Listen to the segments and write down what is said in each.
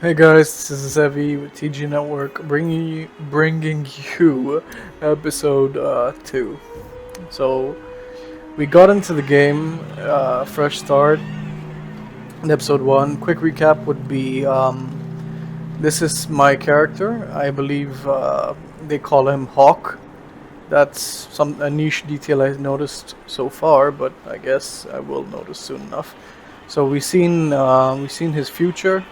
Hey guys, this is Evie with TG Network, bringing you episode 2. So we got into the game, fresh start in episode 1. Quick recap would be this is my character. I believe they call him Hawk. That's a niche detail I noticed so far, but I guess I will notice soon enough. So we seen his future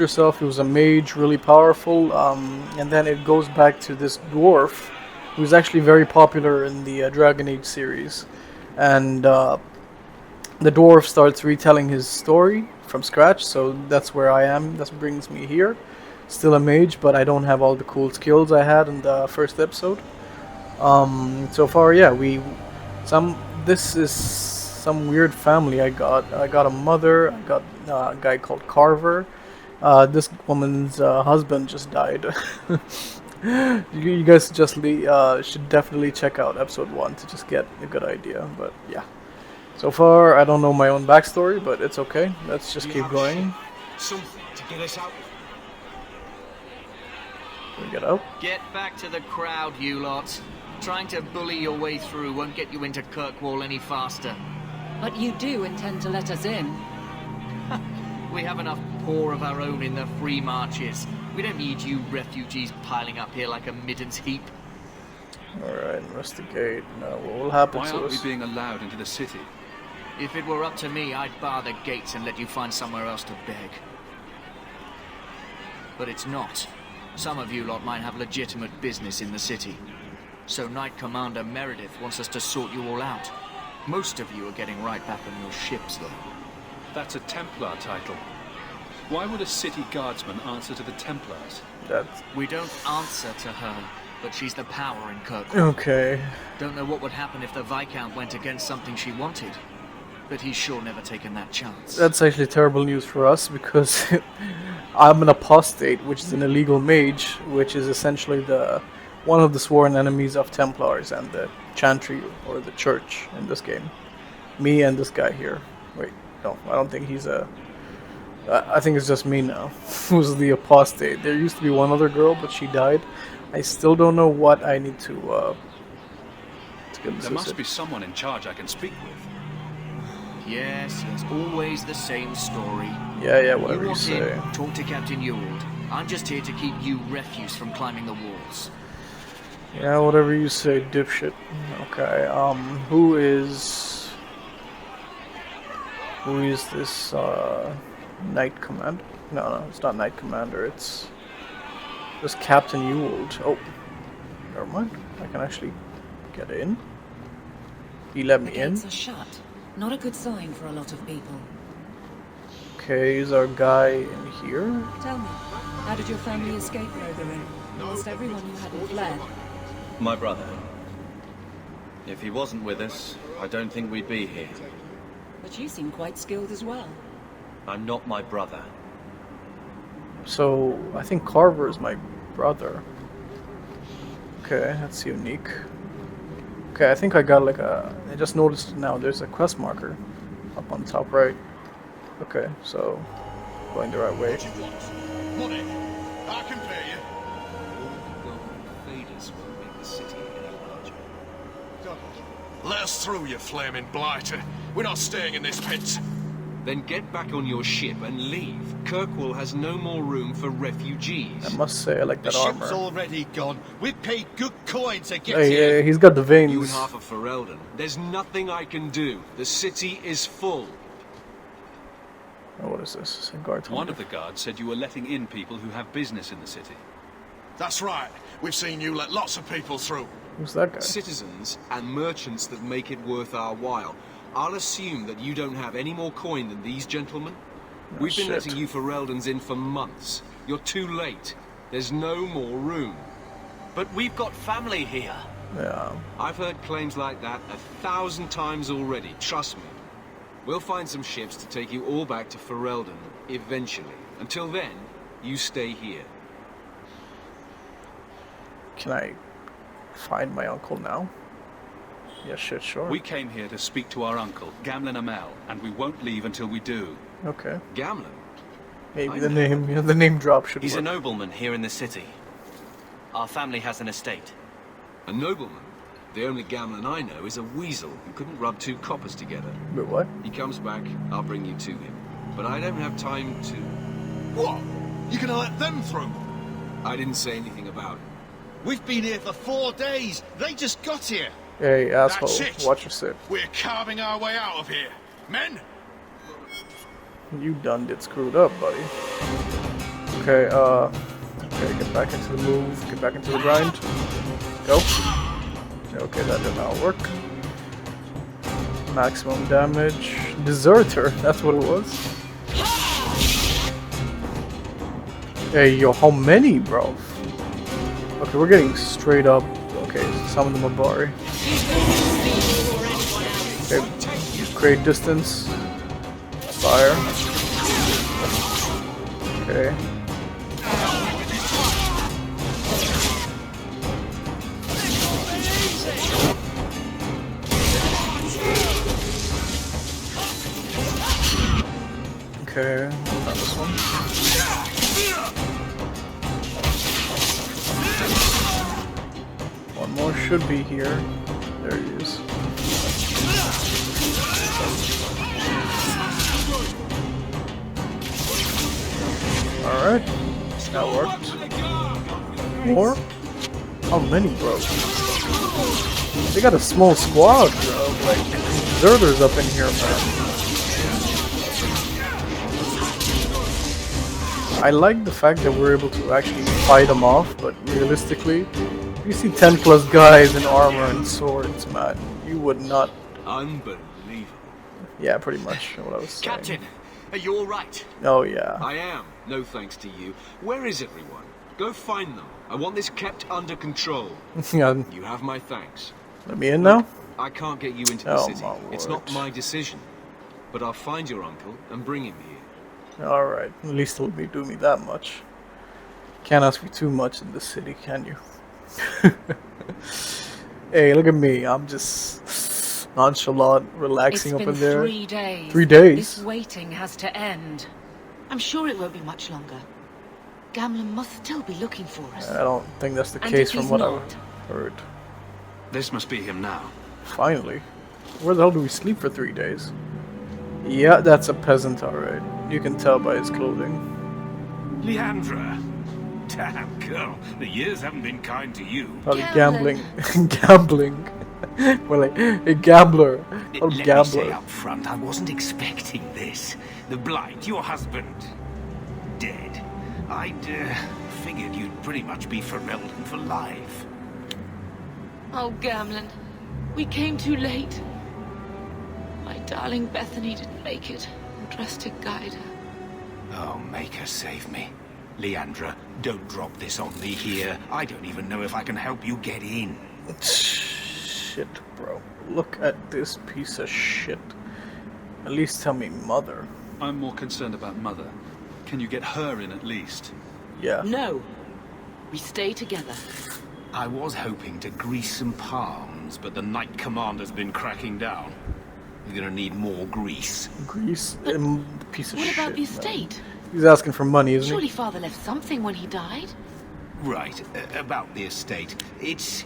self. He was a mage, really powerful, and then it goes back to this dwarf, who's actually very popular in the Dragon Age series, and the dwarf starts retelling his story from scratch. So that's where I am. That brings me here. Still a mage, but I don't have all the cool skills I had in the first episode. So far, yeah, we some this is some weird family I got. I got a mother. I got a guy called Carver. This woman's husband just died. You guys should definitely check out episode 1 to just get a good idea. But yeah, so far I don't know my own backstory, but it's okay. Let's just keep going. Something to get us out. Can we get out? Get back to the crowd, you lot. Trying to bully your way through won't get you into Kirkwall any faster. But you do intend to let us in. We have enough poor of our own in the free marches. We don't need you refugees piling up here like a middens heap. Alright, investigate. Now, what will happen Why to aren't we us? being allowed into the city? If it were up to me, I'd bar the gates and let you find somewhere else to beg. But it's not. Some of you lot might have legitimate business in the city. So Knight Commander Meredith wants us to sort you all out. Most of you are getting right back on your ships, though. That's a Templar title. Why would a city guardsman answer to the Templars? That's We don't answer to her, but she's the power in Kirkwall. okay. Don't know what would happen if the Viscount went against something she wanted. But he's sure never taken that chance. That's actually terrible news for us because I'm an apostate, which is an illegal mage, which is essentially the one of the sworn enemies of Templars and the Chantry or the Church in this game. Me and this guy here. Wait, no, I don't think he's a. I think it's just me now, who's the apostate. There used to be one other girl, but she died. I still don't know what I need to get this. There must be someone in charge I can speak with. Yes, it's always the same story. Yeah, whatever you want say. in, talk to Captain Ewald. I'm just here to keep you refuse from climbing the walls. Yeah, whatever you say, dipshit. Okay, who is this, Knight Commander? No, it's not Knight Commander, it's just Captain Ewald. Oh, never mind. I can actually get in. He let The me in. gates are shut. Not a good sign for a lot of people. Okay, is our guy in here? Tell me, how did your family escape Lotharing? Almost everyone you hadn't fled. My brother. If he wasn't with us, I don't think we'd be here. But you seem quite skilled as well. I'm not my brother. So, I think Carver is my brother. Okay, that's unique. Okay, I think I got like I just noticed now there's a quest marker up on top right. Okay, so going the right way. What do you want? Money? I can pay you. Invaders won't make the city any larger. Let us through, you flaming blighter. We're not staying in this pit. Then get back on your ship and leave. Kirkwall has no more room for refugees. I must say I like The that ship's armor. already gone. We paid good coin to get Hey, here. he's got the You and veins. half of Ferelden. There's nothing I can do. The city is full. Oh, what is this? It's a guard One hunter. of the guards said you were letting in people who have business in the city. That's right. We've seen you let lots of people through. Who's that guy? Citizens and merchants that make it worth our while. I'll assume that you don't have any more coin than these gentlemen. We've been shit. letting you Fereldans in for months. You're too late. There's no more room. But we've got family here. Yeah. I've heard claims like that 1,000 times already, trust me. We'll find some ships to take you all back to Ferelden, eventually. Until then, you stay here. Can I find my uncle now? Yeah, shit, sure. We came here to speak to our uncle, Gamlen Amel, and we won't leave until we do. Okay. Gamlen? Maybe the name, the name drop should He's a work. nobleman here in the city. Our family has an estate. A nobleman? The only Gamlen I know is a weasel who couldn't rub two coppers together. Wait, what? He comes back, I'll bring you to him. But I don't have time to... What? You gonna let them through? I didn't say anything about it. We've been here for 4 days. They just got here. Hey, asshole, That's it. watch your step. We're carving our way out of here. Men, You done did screwed up, buddy. Okay, okay, get back into the move, get back into the grind. Go. Okay, that did not work. Maximum damage. Deserter, that's what it was. Hey, yo, how many, bro? Okay, we're getting straight up. Okay, summon the Mabari. Okay, great distance. Fire. Okay. Okay, not this one. One more should be here. There he is. Alright, that worked. More? How many, bro? They got a small squad, bro. Like, deserters up in here, man. I like the fact that we're able to actually fight them off, but realistically, if you see 10 plus guys in armor and swords, man, you would not. Unbelievable. Yeah, pretty much what I was saying. Captain, are you all right? Oh, yeah. I am, no thanks to you. Where is everyone? Go find them. I want this kept under control. Yeah, You have my thanks. let me in now? I can't get you into the Oh, city. my It's not word. my decision. But I'll find your uncle and bring him here. Alright, at least it'll be do me that much. Can't ask for too much in this city, can you? Hey, look at me. I'm just nonchalant, relaxing It's up been in there. 3 days. 3 days? This waiting has to end. I'm sure it won't be much longer. Gamlen must still be looking for us. I don't think that's the And case if from he's what not? I've heard. This must be him now. Finally. Where the hell do we sleep for 3 days? Yeah, that's a peasant, alright. You can tell by his clothing. Leandra. Damn, girl. The years haven't been kind to you. Probably Gambling. gambling. Well, like, a gambler. Oh, Let me say gambler. up front, I wasn't expecting this. The Blight, your husband, dead. I'd figured you'd pretty much be Ferelden for life. Oh, Gamlen. We came too late. My darling Bethany didn't make it. I'm dressed to guide her. Oh, make her save me. Leandra, don't drop this on me here. I don't even know if I can help you get in. Shit, bro. Look at this piece of shit. At least tell me mother. I'm more concerned about Mother. Can you get her in at least? Yeah. No. We stay together. I was hoping to grease some palms, but the Knight Commander's been cracking down. You're gonna need more grease. Grease, piece of What shit. about the man. estate? He's asking for money, isn't Surely Father left something when he died. Right, about the estate. It's,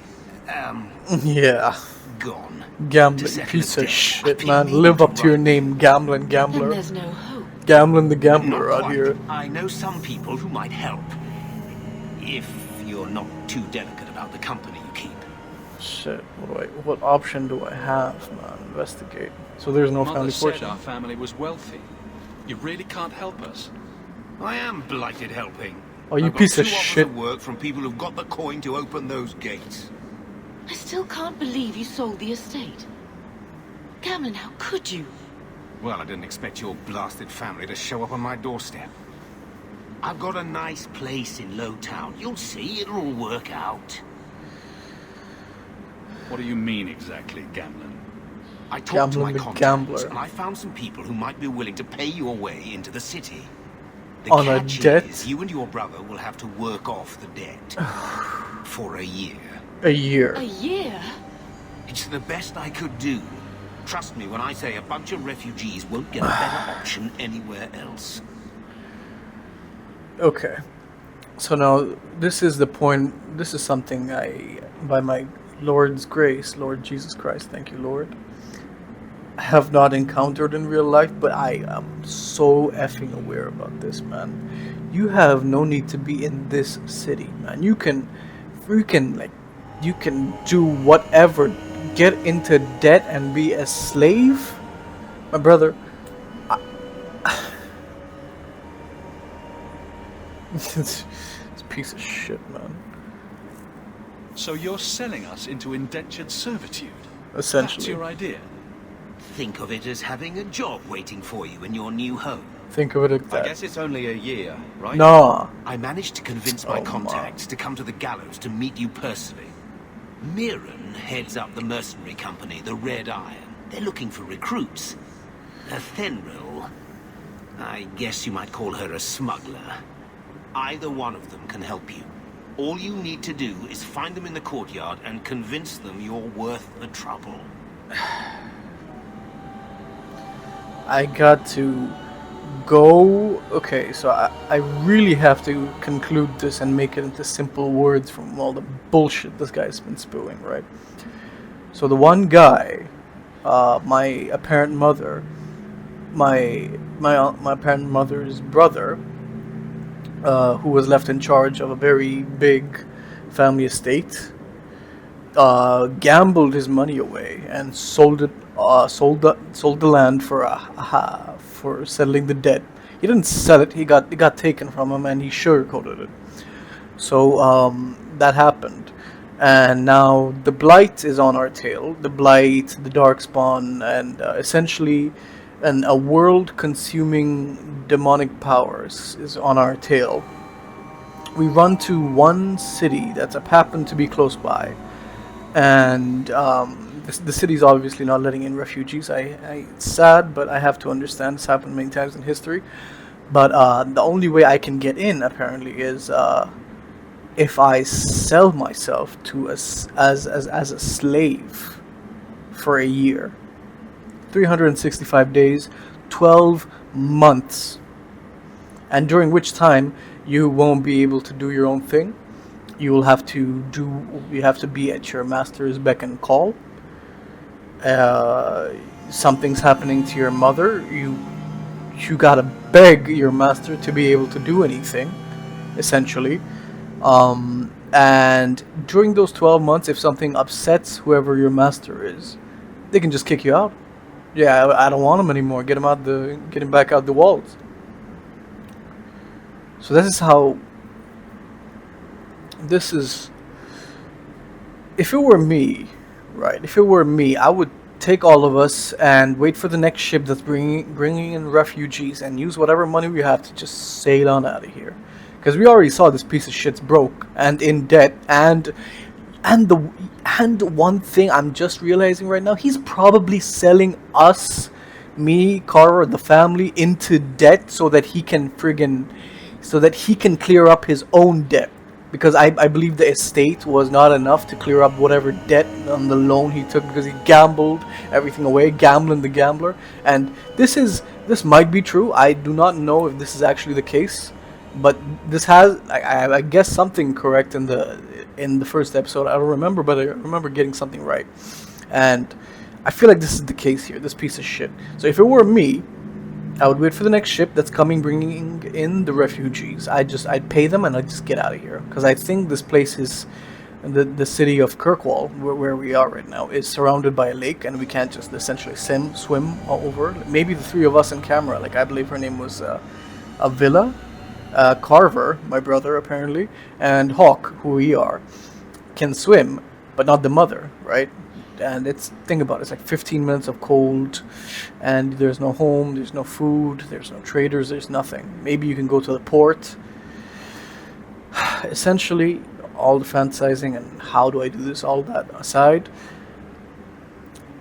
he? Yeah. gone. To Gambling settle piece a of debt shit, I've been man. meaning Live to up to your write. name, Gambling Then Gambler. there's no hope. Gambling the Gambler Not out quite. here. I know some people who might help. If you're not too delicate about the company you keep. Shit, what option do I have, man? Investigate. So there's no Mother family said fortune. our family was wealthy. You really can't help us. I am blighted helping. Oh, you I've got piece of 2 offers shit. work from people who've got the coin to open those gates. I still can't believe you sold the estate. Gamlen, how could you? Well, I didn't expect your blasted family to show up on my doorstep. I've got a nice place in Lowtown. You'll see, it'll all work out. What do you mean exactly, Gamlen? I talked to my Gambling the contacts, gambler. and I found some people who might be willing to pay your way into the city. The On a catch debt? is, you and your brother will have to work off the debt. For a year. A year. A year? It's the best I could do. Trust me when I say a bunch of refugees won't get a better option anywhere else. Okay. So now this is the point. This is something I, by my Lord's grace, Lord Jesus Christ, thank you, Lord, have not encountered in real life, but I am so effing aware about this, man. You have no need to be in this city, man. You can do whatever, get into debt and be a slave, my brother. This piece of shit, man. So you're selling us into indentured servitude? Essentially. That's your idea? Think of it as having a job waiting for you in your new home. Think of it like I that. guess it's only a year, right? Nah. I managed to convince my Oh, contacts to come to the gallows to meet you personally. Mirren heads up the mercenary company, the Red Iron. They're looking for recruits. Fenrir, I guess you might call her a smuggler. Either one of them can help you. All you need to do is find them in the courtyard and convince them you're worth the trouble. I got to go. Okay, so I really have to conclude this and make it into simple words from all the bullshit this guy's been spewing, right? So the one guy, my apparent mother, my apparent mother's brother, who was left in charge of a very big family estate, gambled his money away and sold the land for settling the debt. He didn't sell it; it got taken from him, and he sugarcoated it. So that happened, and now the Blight is on our tail. The Blight, the Darkspawn, and essentially, a world-consuming demonic powers is on our tail. We run to one city that's happened to be close by, and the city's obviously not letting in refugees. It's sad, but I have to understand. It's happened many times in history. But the only way I can get in, apparently, is if I sell myself to as a slave for a year. 365 days, 12 months. And during which time you won't be able to do your own thing. You have to be at your master's beck and call. Something's happening to your mother. You gotta beg your master to be able to do anything, essentially. And during those 12 months, if something upsets whoever your master is, they can just kick you out. Yeah, I don't want him anymore. Get him back out the walls. So this is how. This is. If it were me, right? If it were me, I would take all of us and wait for the next ship that's bringing in refugees and use whatever money we have to just sail on out of here. Because we already saw this piece of shit's broke and in debt, and one thing I'm just realizing right now, he's probably selling us, me, Carver, the family, into debt so that he can clear up his own debt. Because I believe the estate was not enough to clear up whatever debt on the loan he took, because he gambled everything away, gambling the gambler. And this might be true. I do not know if this is actually the case, but this has I guess something correct in the first episode. I don't remember, but I remember getting something right. And I feel like this is the case here, this piece of shit. So if it were me, I would wait for the next ship that's coming, bringing in the refugees. I'd pay them and I'd just get out of here. Because I think this place is, the city of Kirkwall, where we are right now, is surrounded by a lake, and we can't just essentially swim all over. Maybe the three of us in camera, like I believe her name was Avila, Carver, my brother apparently, and Hawk, who we are, can swim, but not the mother, right? And think about it, it's like 15 minutes of cold, and there's no home, there's no food, there's no traders, there's nothing. Maybe you can go to the port. Essentially, all the fantasizing and how do I do this, all that aside,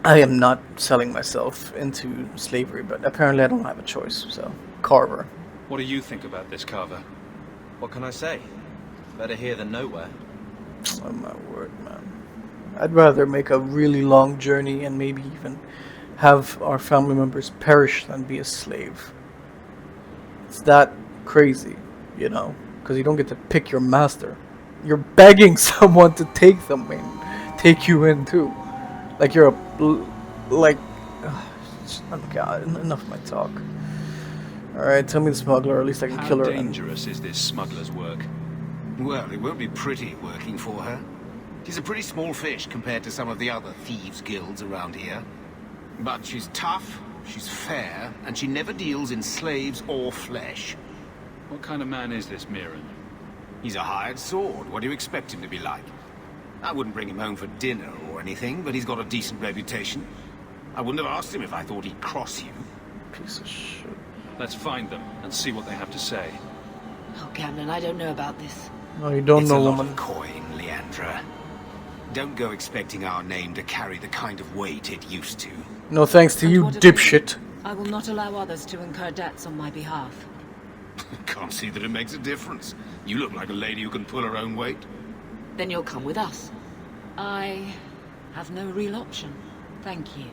I am not selling myself into slavery, but apparently I don't have a choice. So, Carver. What do you think about this, Carver? What can I say? Better here than nowhere. Oh my word, man. I'd rather make a really long journey and maybe even have our family members perish than be a slave. It's that crazy. you know, because you don't get to pick your master. You're begging someone to take them and take you in too. Like you're God, enough of my talk. Alright, tell me the smuggler, or at least I can kill her. How dangerous is this smuggler's work? Well, it won't be pretty working for her. She's a pretty small fish compared to some of the other thieves' guilds around here. But she's tough, she's fair, and she never deals in slaves or flesh. What kind of man is this Mirren? He's a hired sword. What do you expect him to be like? I wouldn't bring him home for dinner or anything, but he's got a decent reputation. I wouldn't have asked him if I thought he'd cross you. Piece of shit. Let's find them and see what they have to say. Oh, Gamlin, I don't know about this. No, you don't It's know, a lot woman. of coin, Leandra. Don't go expecting our name to carry the kind of weight it used to. No thanks to And you, what of me? dipshit. I will not allow others to incur debts on my behalf. Can't see that it makes a difference. You look like a lady who can pull her own weight. Then you'll come with us. I have no real option. Thank you.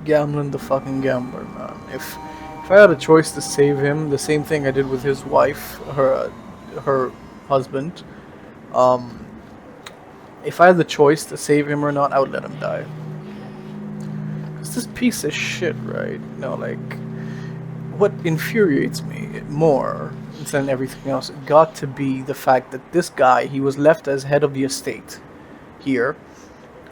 Gamlin the fucking gambler, man. If I had a choice to save him, the same thing I did with his wife, her husband, if I had the choice to save him or not, I would let him die. It's this piece of shit, right? No, like, what infuriates me more than everything else got to be the fact that this guy, he was left as head of the estate here,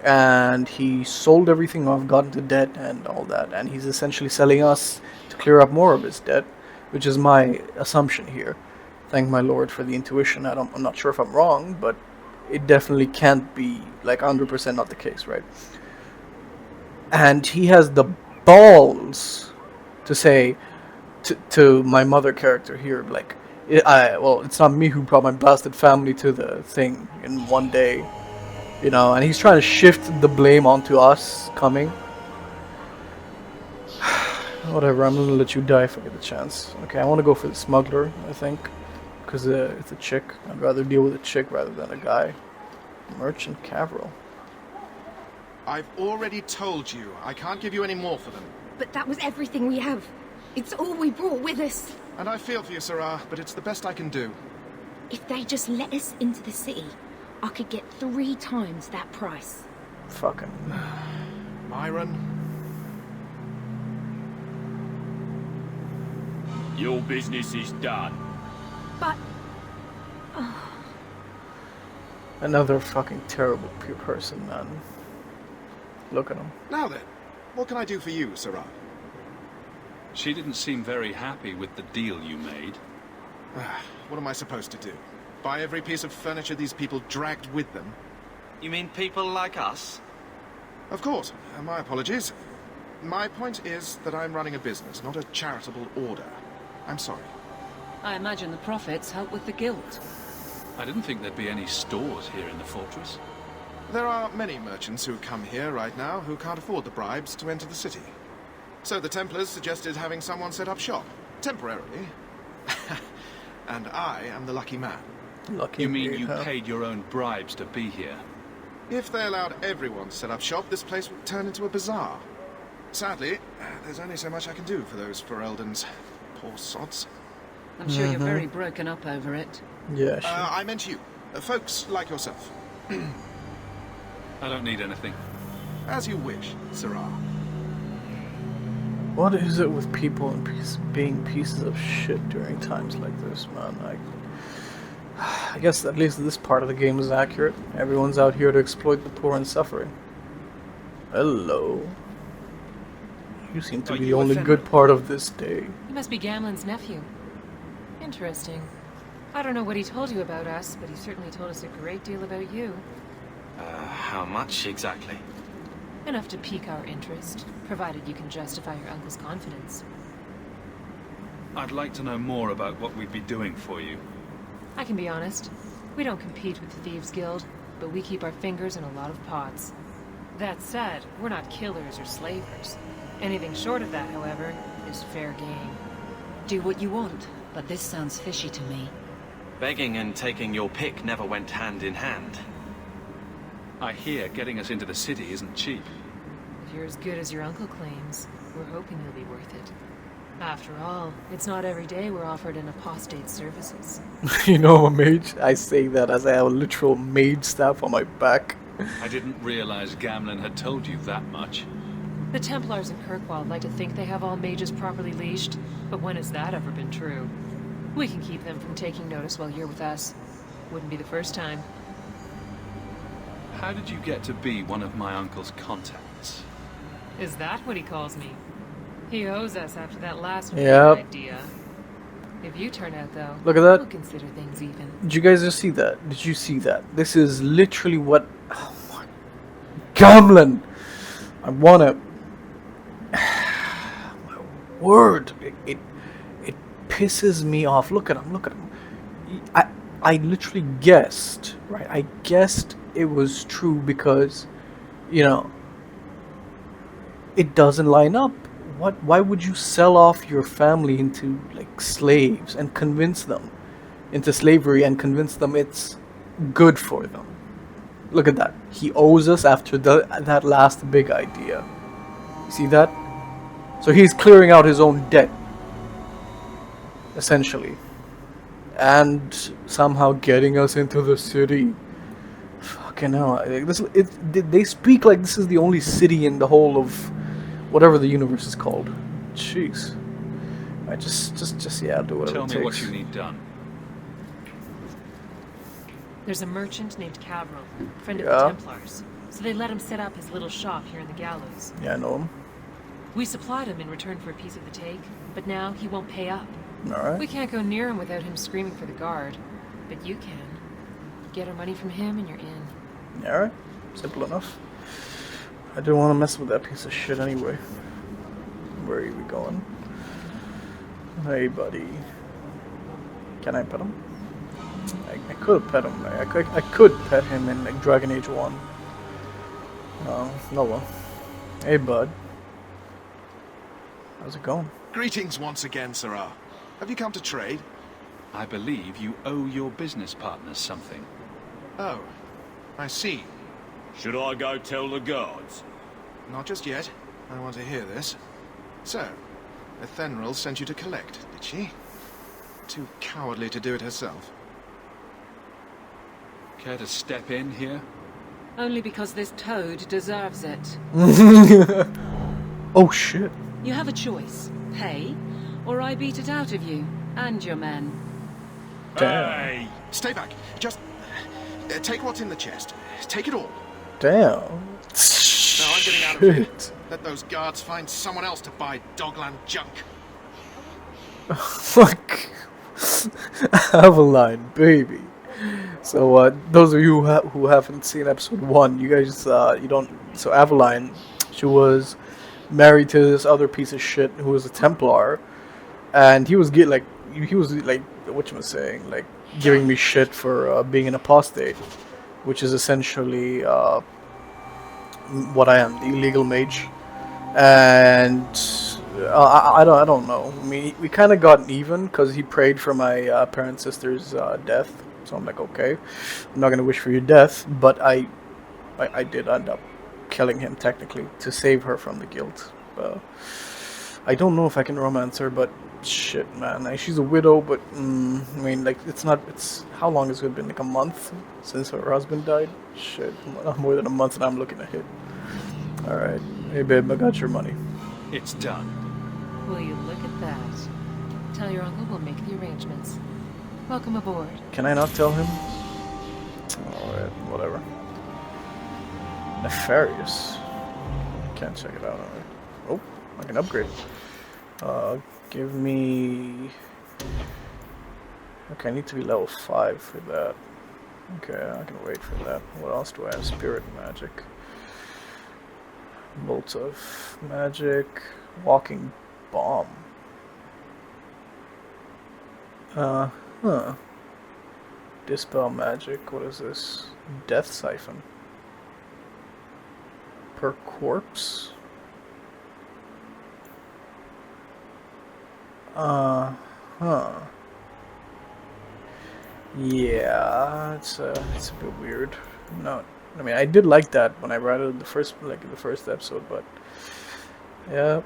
and he sold everything off, got into debt and all that, and he's essentially selling us to clear up more of his debt, which is my assumption here. Thank my lord for the intuition. I'm not sure if I'm wrong, but it definitely can't be like 100% not the case, right? And he has the balls to say to my mother character here, like, well, it's not me who brought my bastard family to the thing in one day, you know, and he's trying to shift the blame onto us coming. Whatever, I'm gonna let you die if I get the chance. Okay, I want to go for the smuggler, I think, because it's a chick. I'd rather deal with a chick rather than a guy. Merchant Caverill. I've already told you, I can't give you any more for them. But that was everything we have. It's all we brought with us. And I feel for you, Sarah, but it's the best I can do. If they just let us into the city, I could get 3 times that price. Fucking Myron? Your business is done. But... another fucking terrible person, man. Look at him. Now then, what can I do for you, Sarah? She didn't seem very happy with the deal you made. What am I supposed to do? Buy every piece of furniture these people dragged with them? You mean people like us? Of course. My apologies. My point is that I'm running a business, not a charitable order. I'm sorry. I imagine the profits help with the guild. I didn't think there'd be any stores here in the fortress. There are many merchants who come here right now who can't afford the bribes to enter the city. So the Templars suggested having someone set up shop, temporarily. And I am the lucky man. Lucky You mean me, you huh? paid your own bribes to be here? If they allowed everyone to set up shop, this place would turn into a bazaar. Sadly, there's only so much I can do for those Fereldans. Poor sods. I'm sure you're very broken up over it. Yeah, sure. I meant you. Folks like yourself. I don't need anything. As you wish, Sarah. What is it with people and being pieces of shit during times like this, man? I guess at least this part of the game is accurate. Everyone's out here to exploit the poor and suffering. Hello. You seem to be the only good part of this day. He must be Gamlen's nephew. Interesting. I don't know what he told you about us, but he certainly told us a great deal about you. How much exactly? Enough to pique our interest, provided you can justify your uncle's confidence. I'd like to know more about what we'd be doing for you. I can be honest. We don't compete with the Thieves Guild, but we keep our fingers in a lot of pots. That said, we're not killers or slavers. Anything short of that, however, is fair game. Do what you want, but this sounds fishy to me. Begging and taking your pick never went hand in hand. I hear getting us into the city isn't cheap. If you're as good as your uncle claims, we're hoping you'll be worth it. After all, it's not every day we're offered an apostate services. You know, a mage. I say that as I have a literal mage staff on my back. I didn't realize Gamlen had told you that much. The Templars in Kirkwall like to think they have all mages properly leashed, but when has that ever been true? We can keep them from taking notice while you're with us. Wouldn't be the first time. How did you get to be one of my uncle's contacts? Is that what he calls me? He owes us after that last Yep. idea. If you turn out, though, Look at that. we'll consider things even. Did you guys just see that? Did you see that? This is literally what... Oh my... Gamlen! I wanna... My word! It pisses me off. Look at him, look at him. I literally guessed, right? I guessed it was true because, you know, it doesn't line up. Why would you sell off your family into, like, slaves and convince them into slavery and convince them it's good for them? Look at that. He owes us after that last big idea. You see that? So he's clearing out his own debt, essentially, and somehow getting us into the city. Fucking hell. They speak like this is the only city in the whole of whatever the universe is called. Jeez. I just yeah, do whatever Tell it me takes. what you need done. There's a merchant named Cavril, friend of Yeah. the Templars, so they let him set up his little shop here in the Gallows. Yeah, I know him. We supplied him in return for a piece of the take, but now he won't pay up. Alright. We can't go near him without him screaming for the guard, but you can. Get our money from him and you're in. Alright. Simple enough. I didn't want to mess with that piece of shit anyway. Where are we going? Hey, buddy. Can I pet him? I could have pet him. I could pet him in like Dragon Age 1. No well. Hey, bud. How's it going? Greetings once again, Sirrah. Have you come to trade? I believe you owe your business partners something. Oh, I see. Should I go tell the guards? Not just yet. I want to hear this. So, Ethenril sent you to collect, did she? Too cowardly to do it herself. Care to step in here? Only because this toad deserves it. Oh shit. You have a choice. Pay, or I beat it out of you and your men. Damn. Hey! Stay back. Just take what's in the chest. Take it all. Damn. Now I'm getting out of here. Shit. Let those guards find someone else to buy Dogland junk. Fuck. Aveline, baby. So, those of you who haven't seen episode 1, you guys, you don't... So, Aveline, she was married to this other piece of shit who was a Templar, and he was like, what you were saying, like, giving me shit for being an apostate, which is essentially what I am, the illegal mage. And I don't know. I mean, we kind of got even because he prayed for my parent sister's death. So I'm like, okay, I'm not gonna wish for your death, but I did end up killing him technically to save her from the guilt. I don't know if I can romance her, but shit, man, like, she's a widow. But I mean, like, it's how long has it been? Like a month since her husband died. Shit, more than a month, and I'm looking to hit. All right, hey babe, I got your money. It's done. Will you look at that? Tell your uncle we'll make the arrangements. Welcome aboard. Can I not tell him? Alright, whatever. Nefarious. Can't check it out. Alright. Oh, I can upgrade. Give me... Okay, I need to be level 5 for that. Okay, I can wait for that. What else do I have? Spirit magic. Bolts of magic. Walking bomb. Huh. Dispel magic. What is this? Death siphon. Per corpse? Huh. Yeah, it's a bit weird. No, I mean, I did like that when I read it the first episode, but yeah,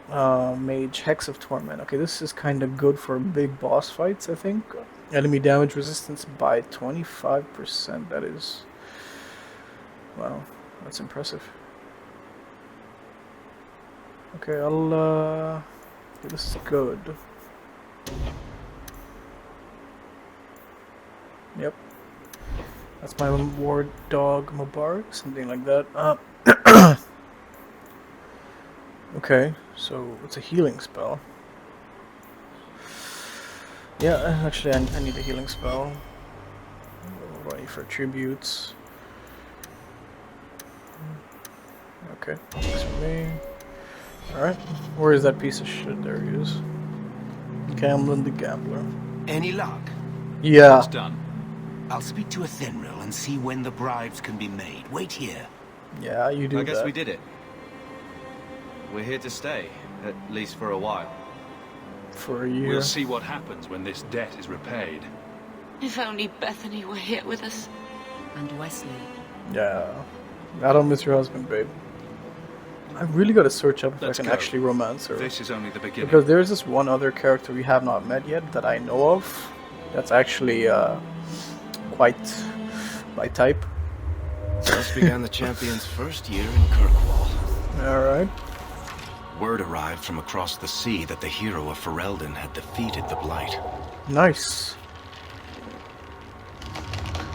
Mage, Hex of Torment. Okay, this is kind of good for big boss fights, I think. Enemy damage resistance by 25%. That is... Wow, that's impressive. Okay, I'll... okay, this is good. Yep. That's my war dog Mubarak, something like that. Okay, so it's a healing spell. Yeah, actually I need a healing spell. Ready for tributes. Okay, thanks for me. Alright, where is that piece of shit? There he is. Gamblin the Gambler. Any luck? Yeah. It's done. I'll speak to Athenril and see when the bribes can be made. Wait here. Yeah, you do I guess that. we did it. We're here to stay, at least for a while. For a year. We'll see what happens when this debt is repaid. If only Bethany were here with us. And Wesley. Yeah. I don't miss your husband, babe. I really gotta search up if Let's I can go. actually romance her. This is only the beginning. Because there's this one other character we have not met yet that I know of. That's actually quite my type. Thus began the champion's first year in Kirkwall. Alright. Word arrived from across the sea that the hero of Ferelden had defeated the Blight. Nice.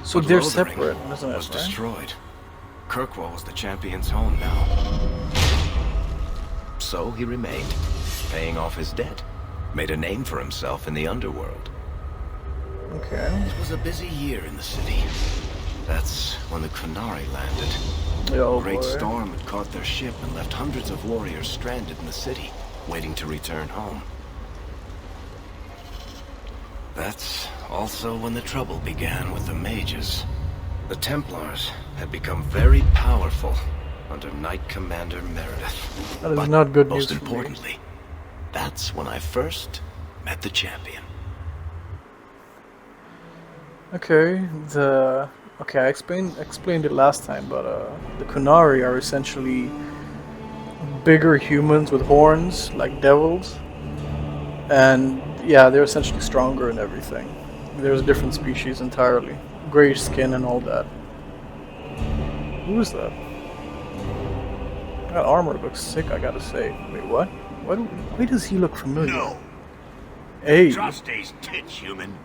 So But they're Lothering separate, isn't it? was right? destroyed. Kirkwall was the champion's home now. So he remained, paying off his debt. Made a name for himself in the underworld. Okay. It was a busy year in the city. That's when the Kunari landed. Oh, a great boy. storm had caught their ship and left hundreds of warriors stranded in the city, waiting to return home. That's also when the trouble began with the mages. The Templars had become very powerful under Knight Commander Meredith. That is But not good most news for me. importantly, that's when I first met the champion. Okay, I explained it last time, but the Kunari are essentially bigger humans with horns, like devils, and yeah, they're essentially stronger and everything. There's a different species entirely, grayish skin and all that. Who is that? That armor looks sick, I gotta say. Wait, what? Why does he look familiar? No. Hey. Trust these tits, human.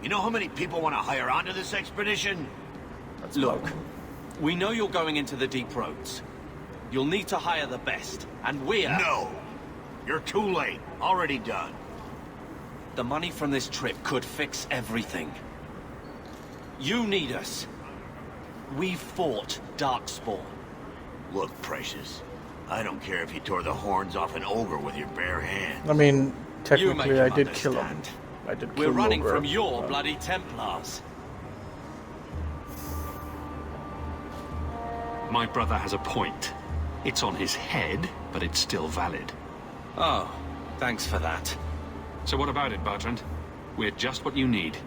You know how many people want to hire onto this expedition? Look, we know you're going into the deep roads. You'll need to hire the best, and we're... No. You're too late. Already done. The money from this trip could fix everything. You need us. We fought Darkspawn. Look, Precious. I don't care if you tore the horns off an ogre with your bare hands. I mean, You technically make I him did kill him. understand. I did We're kill running Ogre, from your but- bloody Templars. My brother has a point. It's on his head, but it's still valid. Oh, thanks for that. So what about it, Bertrand? We're just what you need.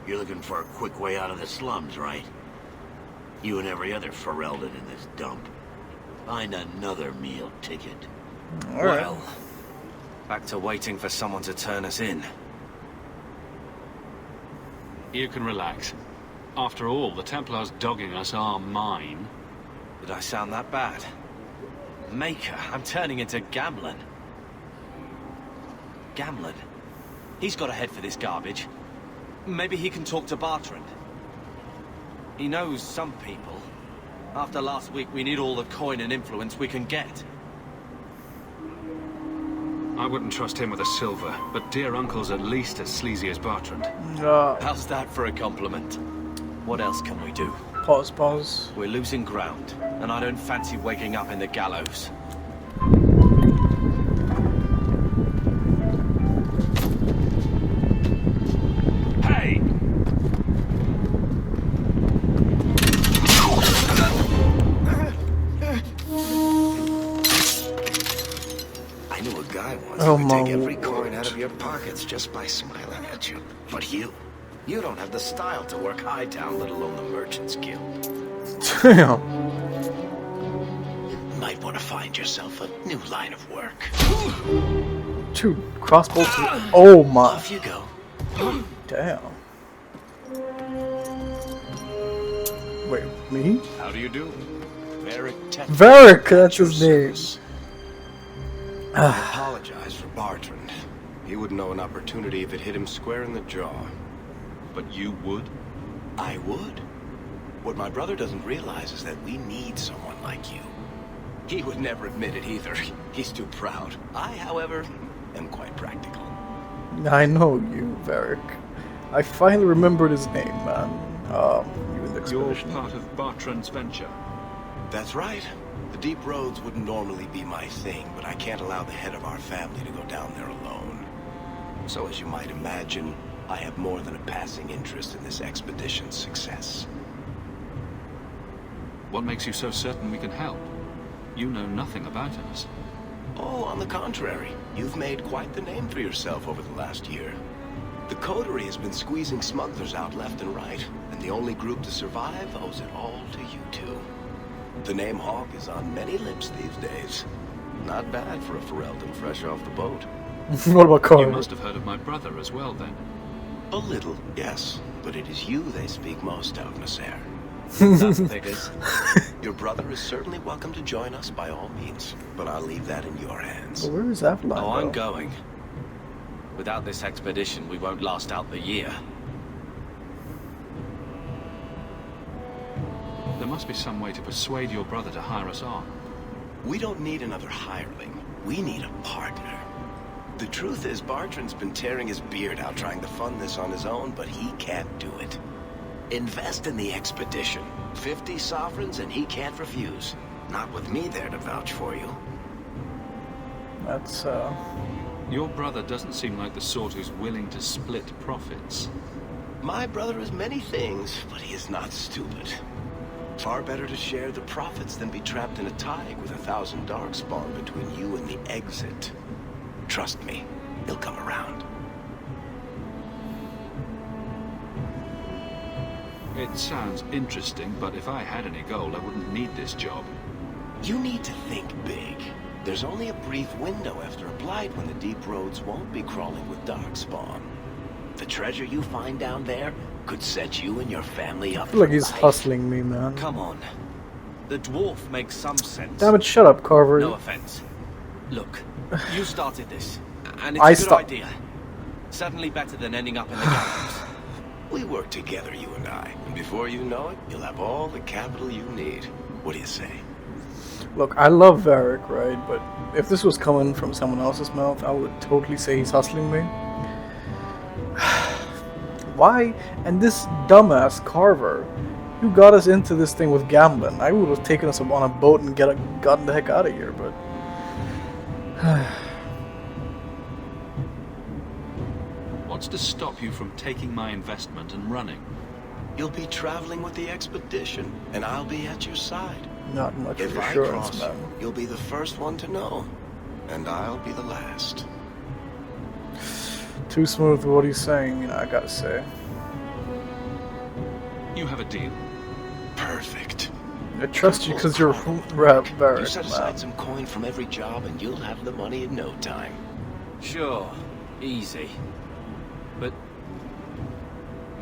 You're looking for a quick way out of the slums, right? You and every other Ferelden in this dump. Find another meal ticket. Well, back to waiting for someone to turn us in. You can relax. After all, the Templars dogging us are mine. Did I sound that bad? Maker, I'm turning into Gamlin. Gamlin? He's got a head for this garbage. Maybe he can talk to Bertrand. He knows some people. After last week, we need all the coin and influence we can get. I wouldn't trust him with a silver, but dear uncle's at least as sleazy as Bertrand. How's that for a compliment? What else can we do? Pause. We're losing ground, and I don't fancy waking up in the gallows. Hey! I knew a guy once Oh who could my take every word. coin out of your pockets just by smiling at you. But you don't have the style to work Hightown, let alone the Merchants Guild. Damn. Might want ought to find yourself a new line of work. Two crossbow. Oh my! Off you go. Damn. Wait, me? How do you do? Varric, that's his name. I apologize for Bartrand. He would know an opportunity if it hit him square in the jaw. But you would? I would. What my brother doesn't realize is that we need someone like you. He would never admit it either. He's too proud. I, however, am quite practical. I know you, Varric. I finally remembered his name, man. You in the You're expedition. part of Bartrand's venture. That's right. The deep roads wouldn't normally be my thing, but I can't allow the head of our family to go down there alone. So as you might imagine, I have more than a passing interest in this expedition's success. What makes you so certain we can help? You know nothing about us. Oh, on the contrary. You've made quite the name for yourself over the last year. The Coterie has been squeezing smugglers out left and right, and the only group to survive owes it all to you two. The name Hawk is on many lips these days. Not bad for a Ferelden fresh off the boat. What about Carver? You must have heard of my brother as well, then. A little, yes. But it is you they speak most of, Nasser. That figures. Your brother is certainly welcome to join us by all means, but I'll leave that in your hands. Well, where is Avalon? Oh, I'm though? going. Without this expedition, we won't last out the year. There must be some way to persuade your brother to hire us on. We don't need another hireling. We need a partner. The truth is, Bartrand's been tearing his beard out trying to fund this on his own, but he can't do it. Invest in the expedition. 50 sovereigns and he can't refuse. Not with me there to vouch for you. That's, Your brother doesn't seem like the sort who's willing to split profits. My brother is many things, but he is not stupid. Far better to share the profits than be trapped in a tide with 1,000 darkspawn between you and the exit. Trust me, he'll come around. It sounds interesting, but if I had any gold, I wouldn't need this job. You need to think big. There's only a brief window after a blight when the deep roads won't be crawling with darkspawn. The treasure you find down there could set you and your family up. I feel like he's for life. hustling me, man. Come on. The dwarf makes some sense. Damn it, shut up, Carver. No offense. Look, you started this, and I it's a good stopped. idea. Certainly better than ending up in the gallows. We work together, you and I, and before you know it, you'll have all the capital you need. What do you say? Look, I love Varric, right? But if this was coming from someone else's mouth, I would totally say he's hustling me. Why? And this dumbass Carver, who got us into this thing with gambling. I would have taken us on a boat and gotten the heck out of here, but... What's to stop you from taking my investment and running? You'll be traveling with the expedition, and I'll be at your side. Not much If I reassurance, cross man. you, you'll be the first one to know, and I'll be the last. Too smooth what he's saying, I gotta say. You have a deal. Perfect. I trust you because you're Varric, You set aside man. some coin from every job, and you'll have the money in no time. Sure, easy. But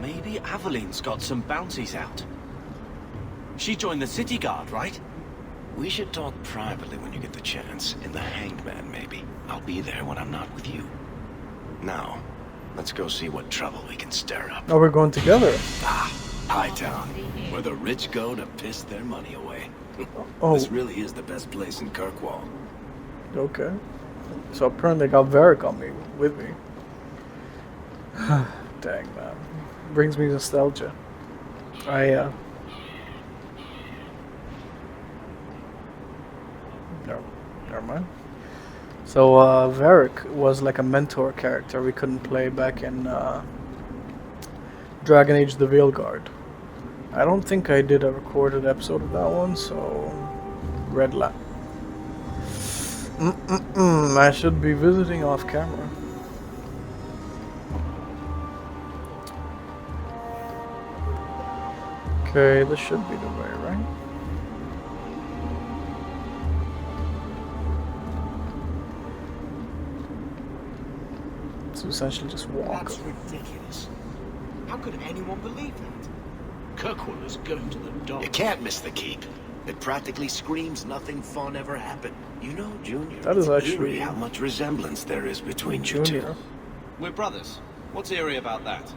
maybe Aveline's got some bounties out. She joined the city guard, right? We should talk privately when you get the chance. In the Hanged Man, maybe. I'll be there when I'm not with you. Now, let's go see what trouble we can stir up. Oh, we're going together. Hightown, where the rich go to piss their money away. Oh. This really is the best place in Kirkwall. Okay. So apparently I got Varric on me, with me. Dang, man. Brings me nostalgia. No, never mind. So, Varric was like a mentor character we couldn't play back in Dragon Age the Veilguard. I don't think I did a recorded episode of that one, so... Red Lap. I should be visiting off camera. Okay, this should be the way, right? to essentially just walk. That's ridiculous. How could anyone believe that? Kirkwall is going to the dock. You can't miss the keep. It practically screams nothing fun ever happened. You know, Junior, That is it's actually eerie how much resemblance there is between you two. Junior. We're brothers. What's eerie about that?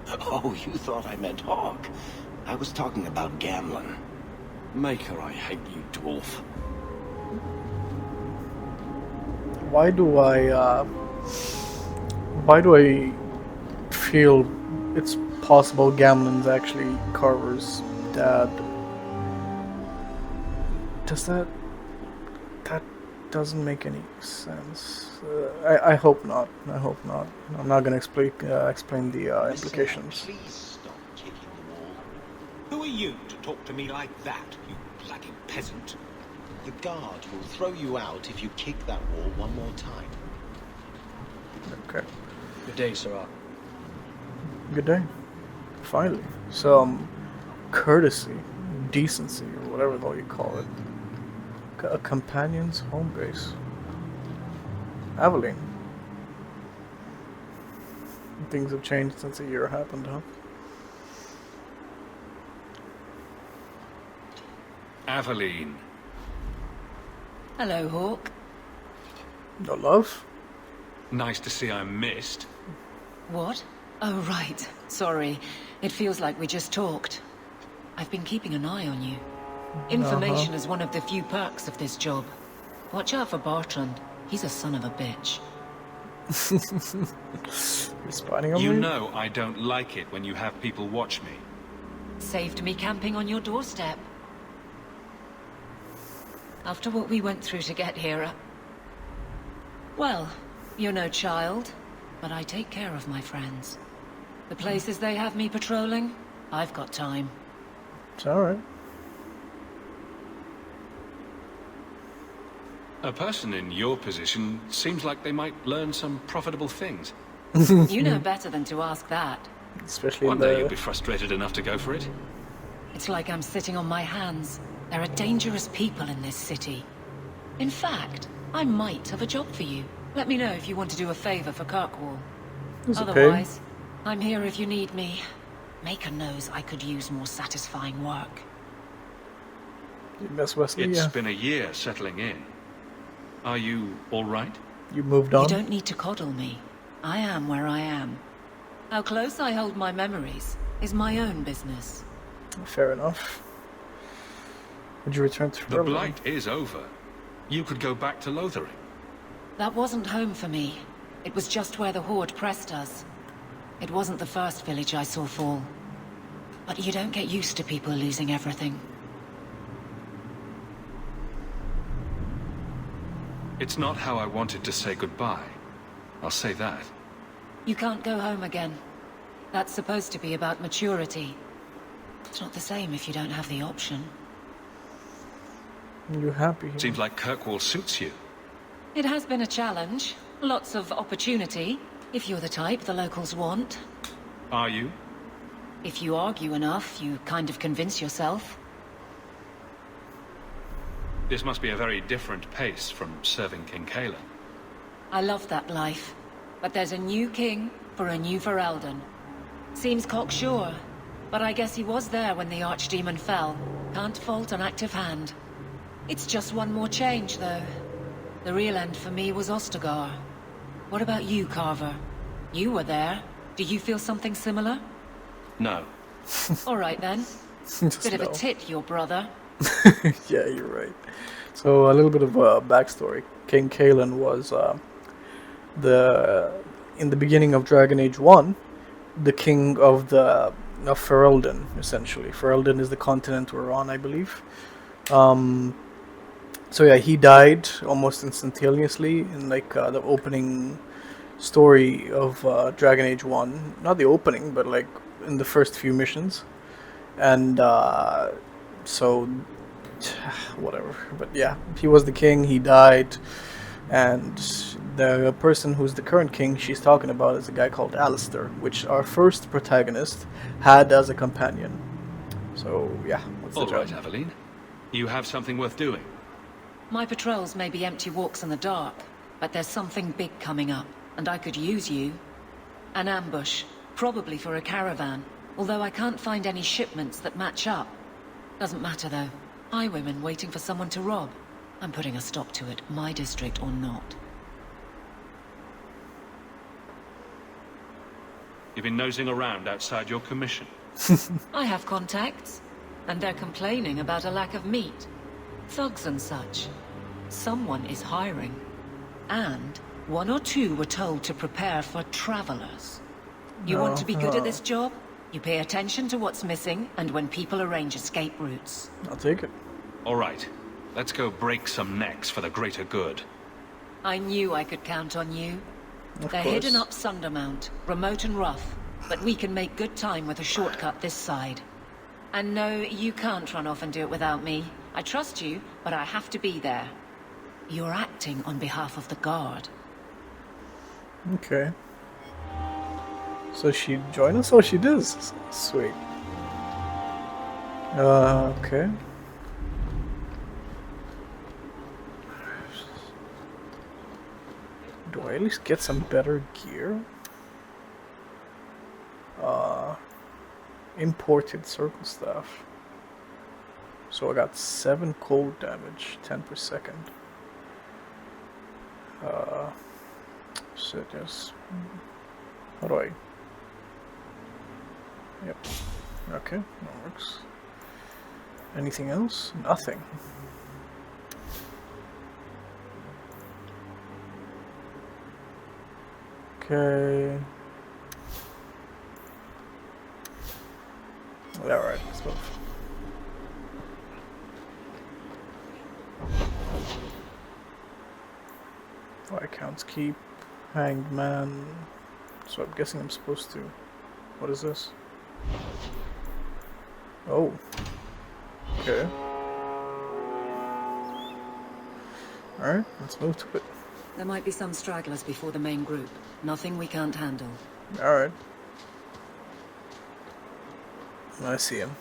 Oh, you thought I meant Hawk. I was talking about Gamlen. Maker, I hate you, dwarf. Why do I feel it's possible Gamlen's actually Carver's dad? That doesn't make any sense. I hope not. I hope not. I'm not gonna explain the implications. Please stop kicking the wall. Who are you to talk to me like that, you bloody peasant? The guard will throw you out if you kick that wall one more time. Okay. Good day, Sirrah. Good day. Finally, some courtesy, decency, or whatever the hell you call it. A companion's home base. Aveline. Things have changed since a year happened, huh? Aveline. Hello, Hawk. No love? Nice to see I'm missed. What? Oh, right. Sorry. It feels like we just talked. I've been keeping an eye on you. Information is one of the few perks of this job. Watch out for Bartrand. He's a son of a bitch. You're spying on me? You know I don't like it when you have people watch me. Saved me camping on your doorstep. After what we went through to get here, well, you're no child, but I take care of my friends. The places they have me patrolling, I've got time. It's alright. A person in your position seems like they might learn some profitable things. You know better than to ask that. Especially One day you'll be frustrated enough to go for it. It's like I'm sitting on my hands. There are dangerous people in this city. In fact, I might have a job for you. Let me know if you want to do a favor for Kirkwall. Otherwise, I'm here if you need me. Maker knows I could use more satisfying work. That's Wesley, It's yeah. been a year settling in. Are you all right? You moved on? You don't need to coddle me. I am where I am. How close I hold my memories is my own business. Fair enough. Would you return to The Ferelden? Blight is over. You could go back to Lothering. That wasn't home for me. It was just where the Horde pressed us. It wasn't the first village I saw fall. But you don't get used to people losing everything. It's not how I wanted to say goodbye. I'll say that. You can't go home again. That's supposed to be about maturity. It's not the same if you don't have the option. You happy? Seems like Kirkwall suits you. It has been a challenge. Lots of opportunity, if you're the type the locals want. Are you? If you argue enough, you kind of convince yourself. This must be a very different pace from serving King Kalen. I love that life. But there's a new king for a new Ferelden. Seems cocksure, but I guess he was there when the Archdemon fell. Can't fault an active hand. It's just one more change, though. The real end for me was Ostagar. What about you, Carver? You were there. Do you feel something similar? No. All right, then. Just Bit of no. a tit, your brother. Yeah, you're right. So a little bit of a backstory. King Kalen was in the beginning of Dragon Age 1, the king of Ferelden, essentially. Ferelden is the continent we're on, I believe. So yeah, he died almost instantaneously in like the opening story of Dragon Age 1. Not the opening, but like in the first few missions. And so whatever. But yeah, he was the king, he died, and the person who's the current king she's talking about is a guy called Alistair, which our first protagonist had as a companion. So yeah, what's the All right, job? Aveline. You have something worth doing. My patrols may be empty walks in the dark, but there's something big coming up. and I could use you. An ambush, probably for a caravan, although I can't find any shipments that match up. Doesn't matter though. Highwaymen waiting for someone to rob. I'm putting a stop to it, my district or not. You've been nosing around outside your commission. I have contacts, and they're complaining about a lack of meat. Thugs and such. Someone is hiring. And one or two were told to prepare for travelers. You want to be good at this job? You pay attention to what's missing, and when people arrange escape routes. I'll take it. All right. Let's go break some necks for the greater good. I knew I could count on you. Of They're course. hidden up Sundermount, remote and rough, but we can make good time with a shortcut this side. And no, you can't run off and do it without me. I trust you, but I have to be there. You're acting on behalf of the Guard. Okay. So she joined us? Oh, she does. Sweet. Okay. Do I at least get some better gear? Imported circle staff. So I got 7 cold damage, 10 per second. Shit, yes. How do I? Yep. Okay, that works. Anything else? Nothing. Okay. Alright, let's move. Viscount's Keep, Hanged Man. So I'm guessing I'm supposed to. What is this? Oh. Okay. Alright, let's move to it. There might be some stragglers before the main group. Nothing we can't handle. Alright. I see him.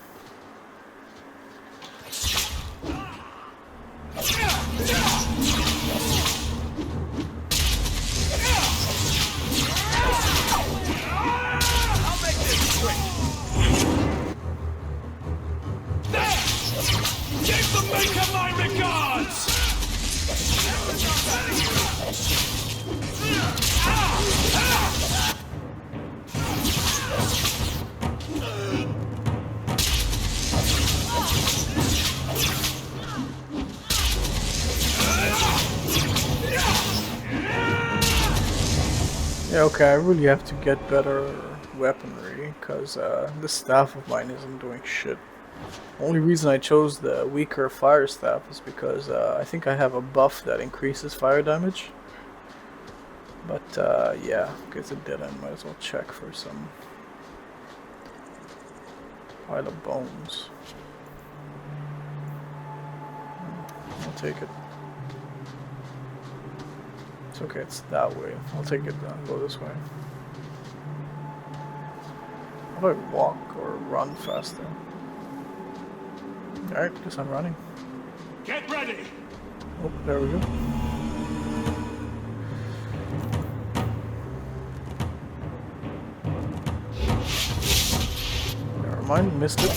Give the Maker my regards! Yeah, okay, I really have to get better weaponry, because this staff of mine isn't doing shit. Only reason I chose the weaker fire staff is because I think I have a buff that increases fire damage. But yeah, because it didn't, might as well check for some pile of bones. I'll take it. It's okay, it's that way. I'll take it, go this way. How do I walk or run faster? Alright, guess I'm running. Get ready! Oh, there we go. Never mind, missed it.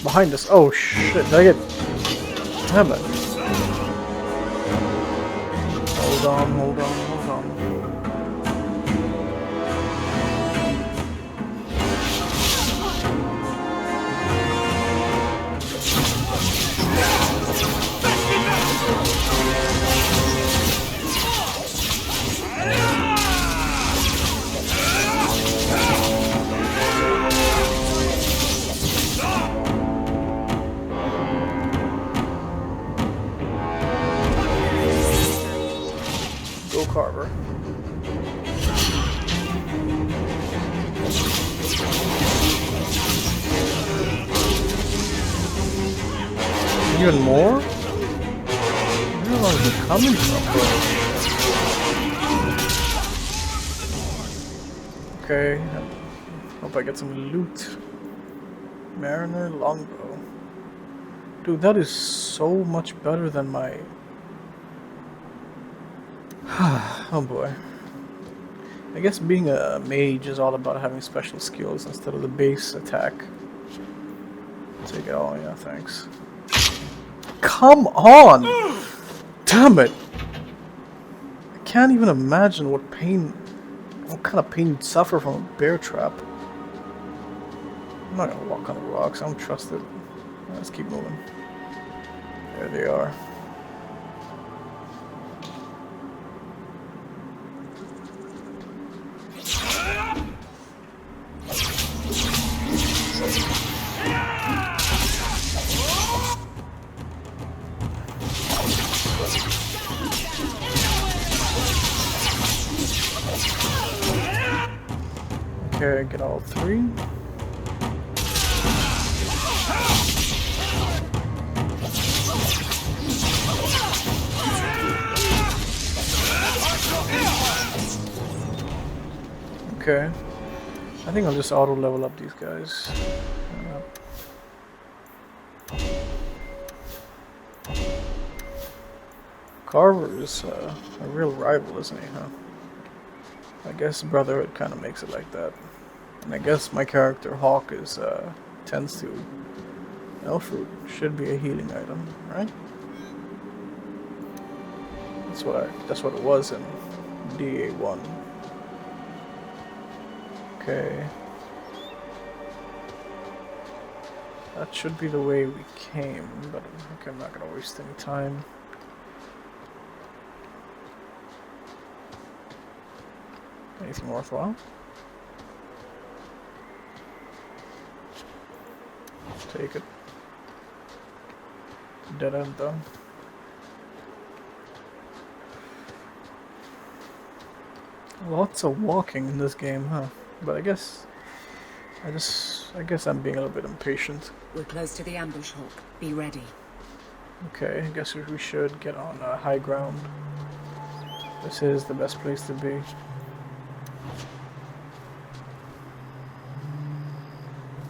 Behind us. Oh shit, did I get... Damn it. Hold on, hold on, hold on. Carver. Even more? long is it coming from, bro? Okay, hope I get some loot. Mariner longbow. Dude, that is so much better than my... Oh boy. I guess being a mage is all about having special skills instead of the base attack. Take it all, yeah, thanks. Come on! Damn it! I can't even imagine what kind of pain you'd suffer from a bear trap. I'm not gonna walk on the rocks, I don't trust it. Let's keep moving. There they are. Okay, get all three. Okay. I think I'll just auto level up these guys. Carver is a real rival, isn't he, huh? I guess Brotherhood kind of makes it like that. And I guess my character, Hawk, is, tends to... Elfroot should be a healing item, right? That's what it was in DA1. Okay. That should be the way we came, but okay, I'm not gonna waste any time. Anything worthwhile? Take it. Dead end though. Lots of walking in this game, huh? But I guess I'm being a little bit impatient. We're close to the ambush, Hawk. Be ready. Okay, I guess we should get on high ground. This is the best place to be.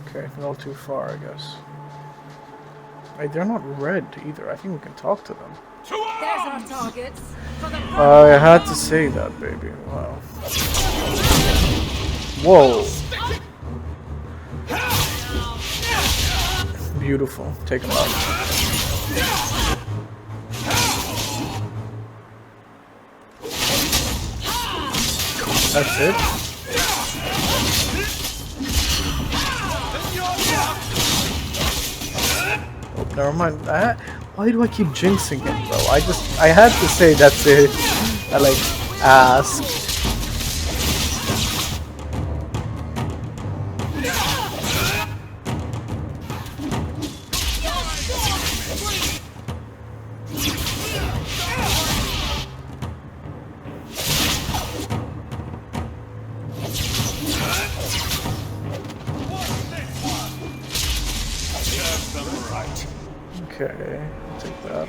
Okay, not too far, I guess. Wait, they're not red either. I think we can talk to them. There's our targets. I had to say that, baby. Wow. Whoa. Beautiful. Take them out. That's it. Oh, never mind. Why do I keep jinxing it, bro? I had to say that's it. I like asked. Okay, I'll take that.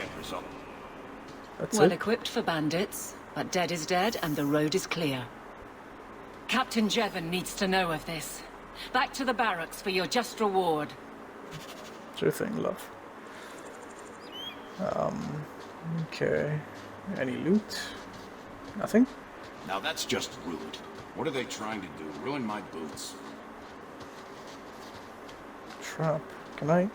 That's well it. equipped for bandits, but dead is dead and the road is clear. Captain Jevon needs to know of this. Back to the barracks for your just reward. Sure thing, love. Okay. Any loot? Nothing? Now that's just rude. What are they trying to do? Ruin my boots? Trap. Can I?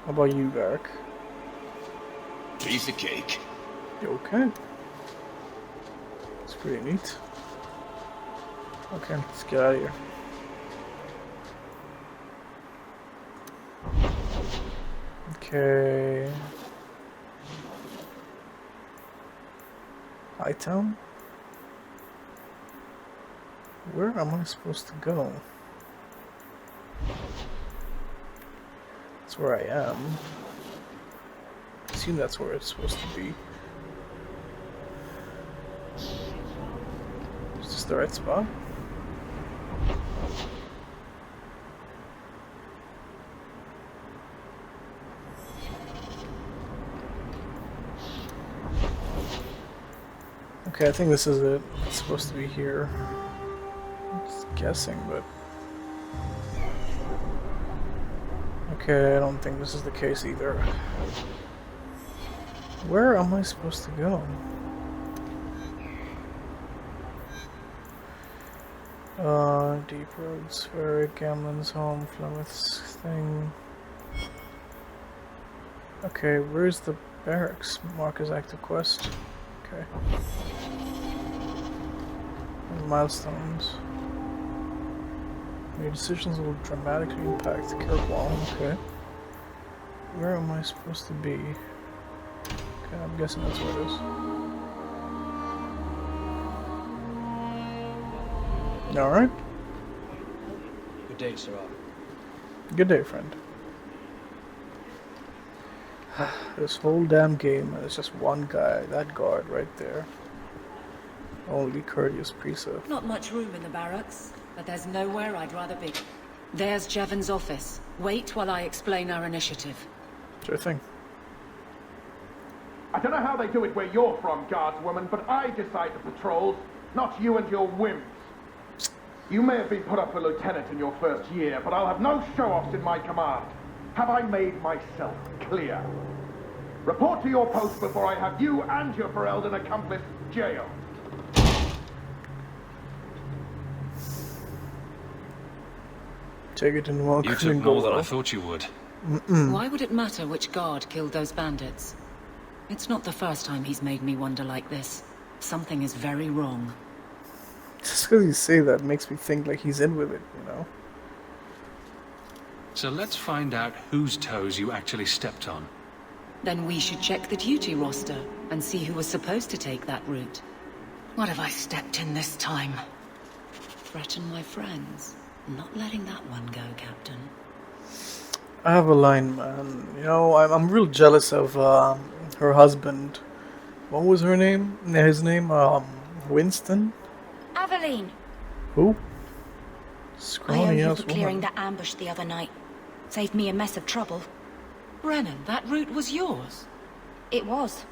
How about you, Garrick? Piece of cake. Okay. It's pretty neat. Okay, let's get out of here. Okay. Hightown? Where am I supposed to go? That's where I am. I assume that's where it's supposed to be. Is this the right spot? Okay, I think this is it. It's supposed to be here. I'm just guessing, but... Okay, I don't think this is the case either. Where am I supposed to go? Deep Roads, Ferry, Gamlen's home, Plymouth's thing. Okay, where's the barracks? Mark as active quest. Okay. And milestones. Your decisions will dramatically impact the Kirkwall. Okay. Where am I supposed to be? Okay, I'm guessing that's where it is. Alright. Good day, Sirrah. Good day, friend. This whole damn game, there's just one guy, that guard right there. Only courteous preserve. Not much room in the barracks, but there's nowhere I'd rather be. There's Jevon's office. Wait while I explain our initiative. Sure thing. I don't know how they do it where you're from, guardswoman, but I decide the patrols, not you and your whims. You may have been put up for lieutenant in your first year, but I'll have no show-offs in my command. Have I made myself clear? Report to your post before I have you and your Ferelden accomplice jailed. Take it in one. You took more than I thought you would. Why would it matter which guard killed those bandits? It's not the first time he's made me wonder like this. Something is very wrong. Just because you say that makes me think like he's in with it, you know? So let's find out whose toes you actually stepped on. Then we should check the duty roster and see who was supposed to take that route. What have I stepped in this time? Threaten my friends. Not letting that one go, Captain. I have a line, man. You know, I'm real jealous of her husband. What was her name? His name? Winston? Aveline! Who? I owe Scrawny you ass for clearing woman. that ambush the other night. Saved me a mess of trouble. Brennan, that route was yours? It was.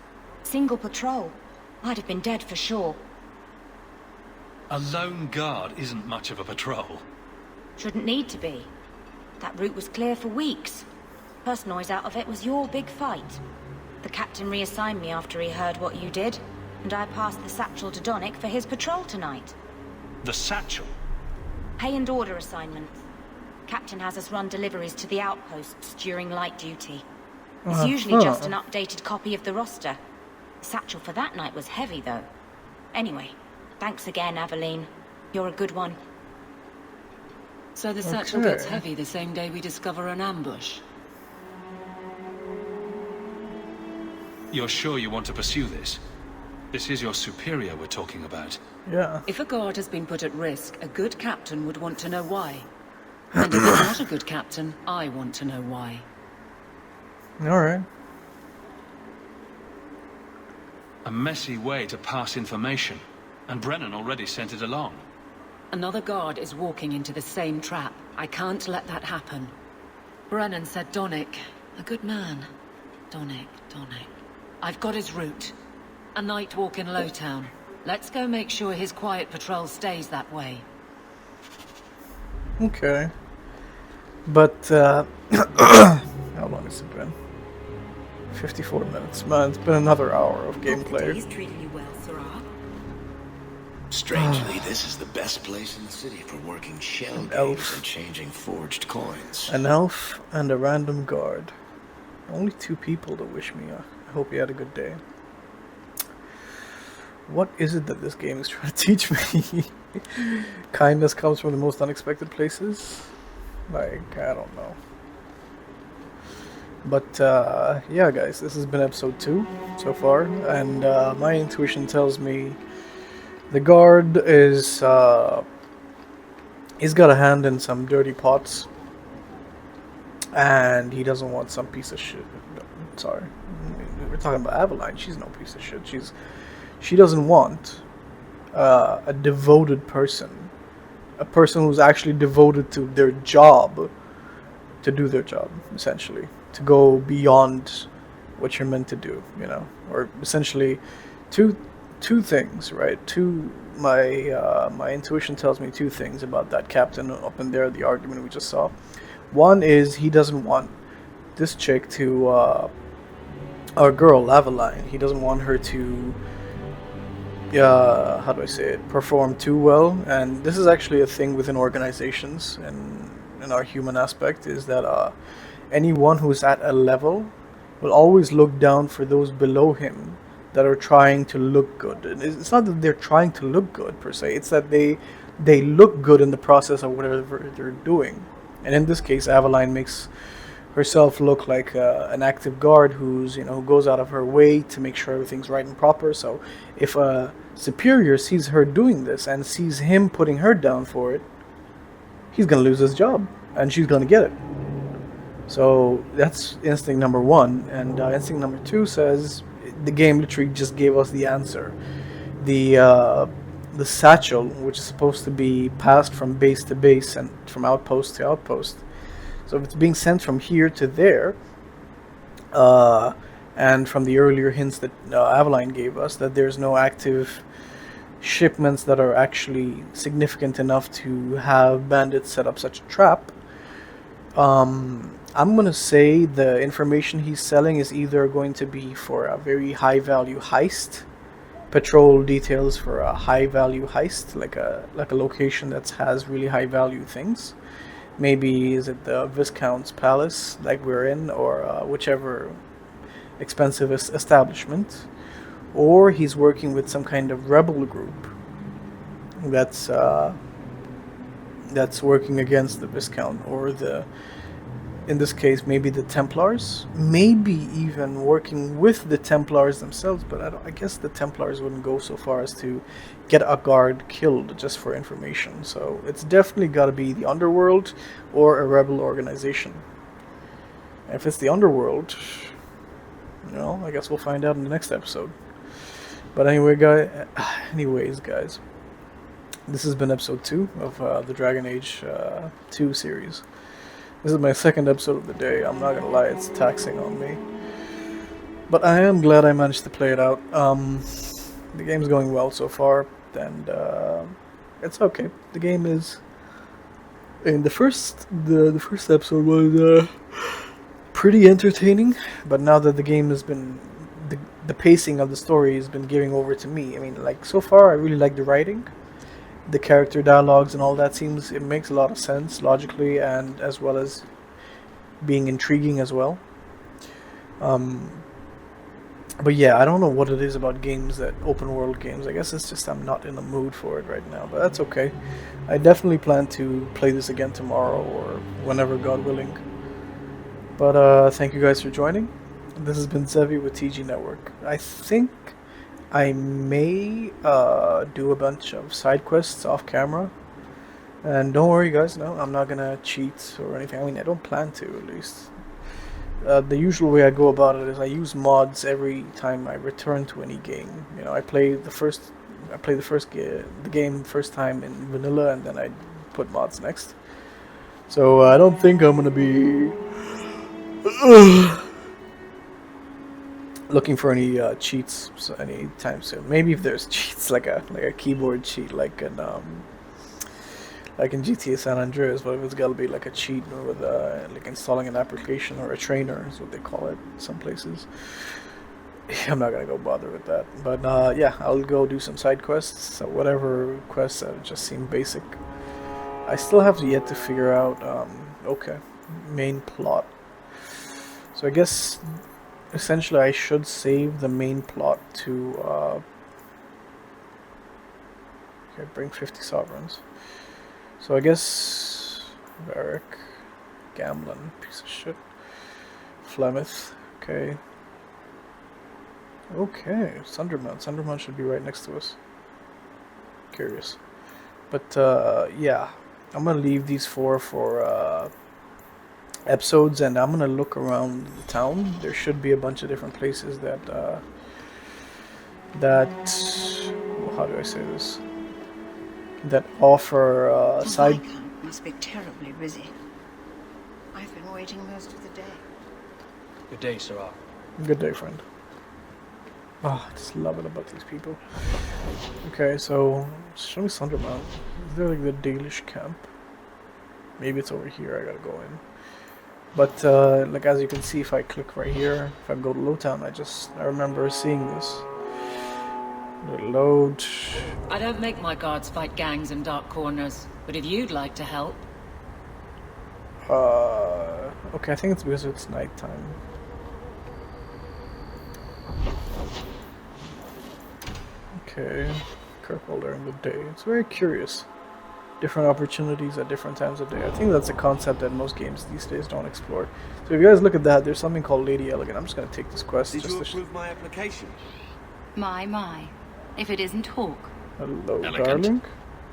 Single patrol. I'd have been dead for sure. A lone guard isn't much of a patrol. Shouldn't need to be. That route was clear for weeks. First noise out of it was your big fight. The captain reassigned me after he heard what you did, and I passed the satchel to Donnick for his patrol tonight. The satchel? Pay and order assignments. Captain has us run deliveries to the outposts during light duty. It's usually just an updated copy of the roster. The satchel for that night was heavy, though. Anyway, thanks again, Aveline. You're a good one. So the satchel gets heavy the same day we discover an ambush. You're sure you want to pursue this? This is your superior we're talking about. Yeah. If a guard has been put at risk, a good captain would want to know why. And if it's not a good captain, I want to know why. Alright. A messy way to pass information, and Brennan already sent it along. Another guard is walking into the same trap. I can't let that happen. Brennan said Donnick. A good man. Donnick. I've got his route. A night walk in Lowtown. Let's go make sure his quiet patrol stays that way. Okay. But, how long has it been? 54 minutes. Man, it's been another hour of gameplay. He's treating you well, Sirrah. Strangely, this is the best place in the city for working shell games and changing forged coins. An elf and a random guard. Only 2 people to wish me. I hope you had a good day. What is it that this game is trying to teach me? Kindness comes from the most unexpected places? Like, I don't know. But, yeah guys, this has been episode 2 so far, and my intuition tells me the guard is, he's got a hand in some dirty pots, and he doesn't want some piece of shit. Sorry, we're talking about Aveline. She's no piece of shit. She doesn't want a devoted person, a person who's actually devoted to their job, to do their job, essentially, to go beyond what you're meant to do, you know, or essentially to two things, right? My intuition tells me two things about that captain up in there, the argument we just saw. One is he doesn't want this chick to, our girl, Lavaline, he doesn't want her to, how do I say it, perform too well. And this is actually a thing within organizations and in our human aspect, is that anyone who's at a level will always look down for those below him that are trying to look good. And it's not that they're trying to look good per se, it's that they look good in the process of whatever they're doing. And in this case, Aveline makes herself look like an active guard who's, who goes out of her way to make sure everything's right and proper. So if a superior sees her doing this and sees him putting her down for it, he's gonna lose his job and she's gonna get it. So that's instinct number one. And instinct number two says, the game literally just gave us the answer. The satchel, which is supposed to be passed from base to base and from outpost to outpost. So if it's being sent from here to there, and from the earlier hints that Aveline gave us, that there's no active shipments that are actually significant enough to have bandits set up such a trap, I'm going to say the information he's selling is either going to be for a very high value heist, patrol details for a high value heist, like a location that has really high value things. Maybe is it the Viscount's Palace like we're in, or whichever expensive establishment, or he's working with some kind of rebel group that's working against the Viscount, or in this case maybe the Templars, maybe even working with the Templars themselves. But I guess the Templars wouldn't go so far as to get a guard killed just for information. So it's definitely got to be the underworld or a rebel organization. And if it's the underworld, I guess we'll find out in the next episode. But anyways, guys, this has been episode 2 of the Dragon Age 2 series. This is my second episode of the day. I'm not gonna lie, it's taxing on me. But I am glad I managed to play it out. The game's going well so far, and it's okay. The game is... And the first episode was pretty entertaining, but now that the game has been... The pacing of the story has been giving over to me. I mean, like, so far I really like the writing. The character dialogues and all that it makes a lot of sense logically, and as well as being intriguing as well. But yeah, I don't know what it is about games, that open world games. I guess it's just I'm not in the mood for it right now, but that's okay. I definitely plan to play this again tomorrow or whenever, God willing. But thank you guys for joining. This has been Zevi with TG Network. I think I may do a bunch of side quests off camera, and don't worry guys, no, I'm not gonna cheat or anything. I mean, I don't plan to, at least. The usual way I go about it is I use mods every time I return to any game. I play the game first time in vanilla, and then I put mods next. So I don't think I'm gonna be looking for any cheats anytime soon. Maybe if there's cheats, like a keyboard cheat, like in GTA San Andreas, but if it's gotta be like a cheat with like installing an application or a trainer is what they call it some places, I'm not gonna go bother with that. But yeah, I'll go do some side quests, so whatever quests that just seem basic. I still have yet to figure out main plot. So I guess essentially I should save the main plot to bring 50 sovereigns. So I guess Varric, Gamlen, piece of shit, Flemeth, okay, Sundermount should be right next to us. Curious, but yeah, I'm gonna leave these 4 for episodes, and I'm gonna look around the town. There should be a bunch of different places that how do I say this, that offer side... Icon must be terribly busy. I've been waiting most of the day. Good day, Sirach. Good day, friend. Oh, I just love it about these people. Okay, so show me Sundermount. Is there like the Dalish camp? Maybe it's over here. I gotta go in. But like as you can see, if I click right here, if I go to Lowtown, I remember seeing this. Reload. I don't make my guards fight gangs in dark corners, but if you'd like to help. Okay, I think it's because it's nighttime. Okay, Kirkwall during the day. It's very curious. Different opportunities at different times of day. I think that's a concept that most games these days don't explore. So if you guys look at that, there's something called Lady Elegant. I'm just gonna take this quest. Did just you to approve my application? My. If it isn't Hawk. Hello, Elegant. darling.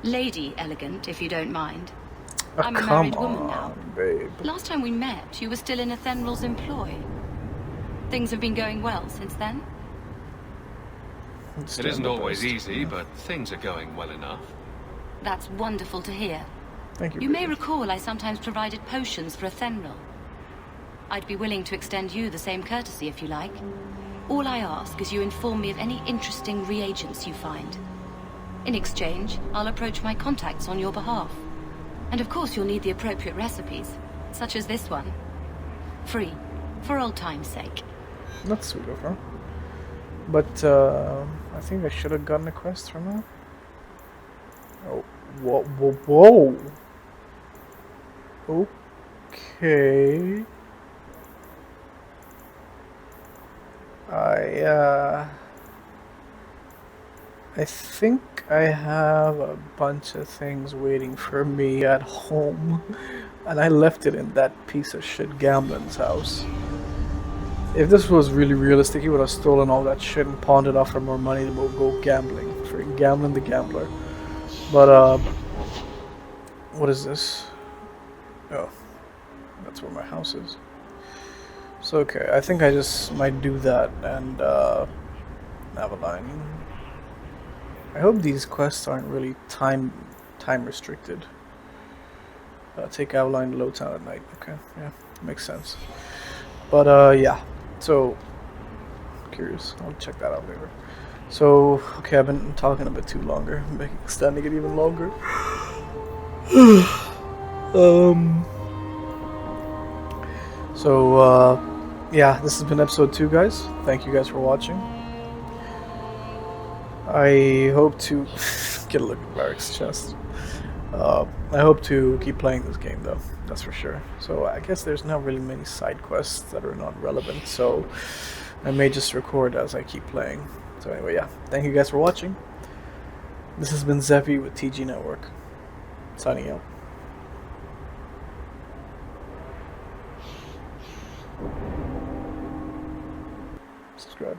Lady Elegant, if you don't mind. Oh, I'm a come married woman now. on, babe. Last time we met, you were still in Athenral's employ. Things have been going well since then? It isn't always easy, but things are going well enough. That's wonderful to hear. Thank you. You may recall I sometimes provided potions for Athenral. I'd be willing to extend you the same courtesy if you like. All I ask is you inform me of any interesting reagents you find. In exchange, I'll approach my contacts on your behalf. And of course you'll need the appropriate recipes, such as this one. Free, for old time's sake. That's sweet of her. But I think I should have gotten a quest from her. Oh, whoa. Okay. I think I have a bunch of things waiting for me at home, and I left it in that piece of shit Gamlen's house. If this was really realistic, he would have stolen all that shit and pawned it off for more money to go gambling. Freaking Gamlen the Gambler. But, what is this? Oh, that's where my house is. So, okay, I think I just might do that and, Aveline. I hope these quests aren't really time restricted. Take Aveline to Lowtown at night. Okay, yeah, makes sense. But, yeah, so, curious. I'll check that out later. So, okay, I've been talking a bit too longer, extending it even longer. Yeah, this has been episode 2, guys. Thank you guys for watching. I hope to get a look at Varric's chest. I hope to keep playing this game, though. That's for sure. So I guess there's not really many side quests that are not relevant, so I may just record as I keep playing. So anyway, yeah. Thank you guys for watching. This has been Zephy with TG Network. Signing out. Subscribe.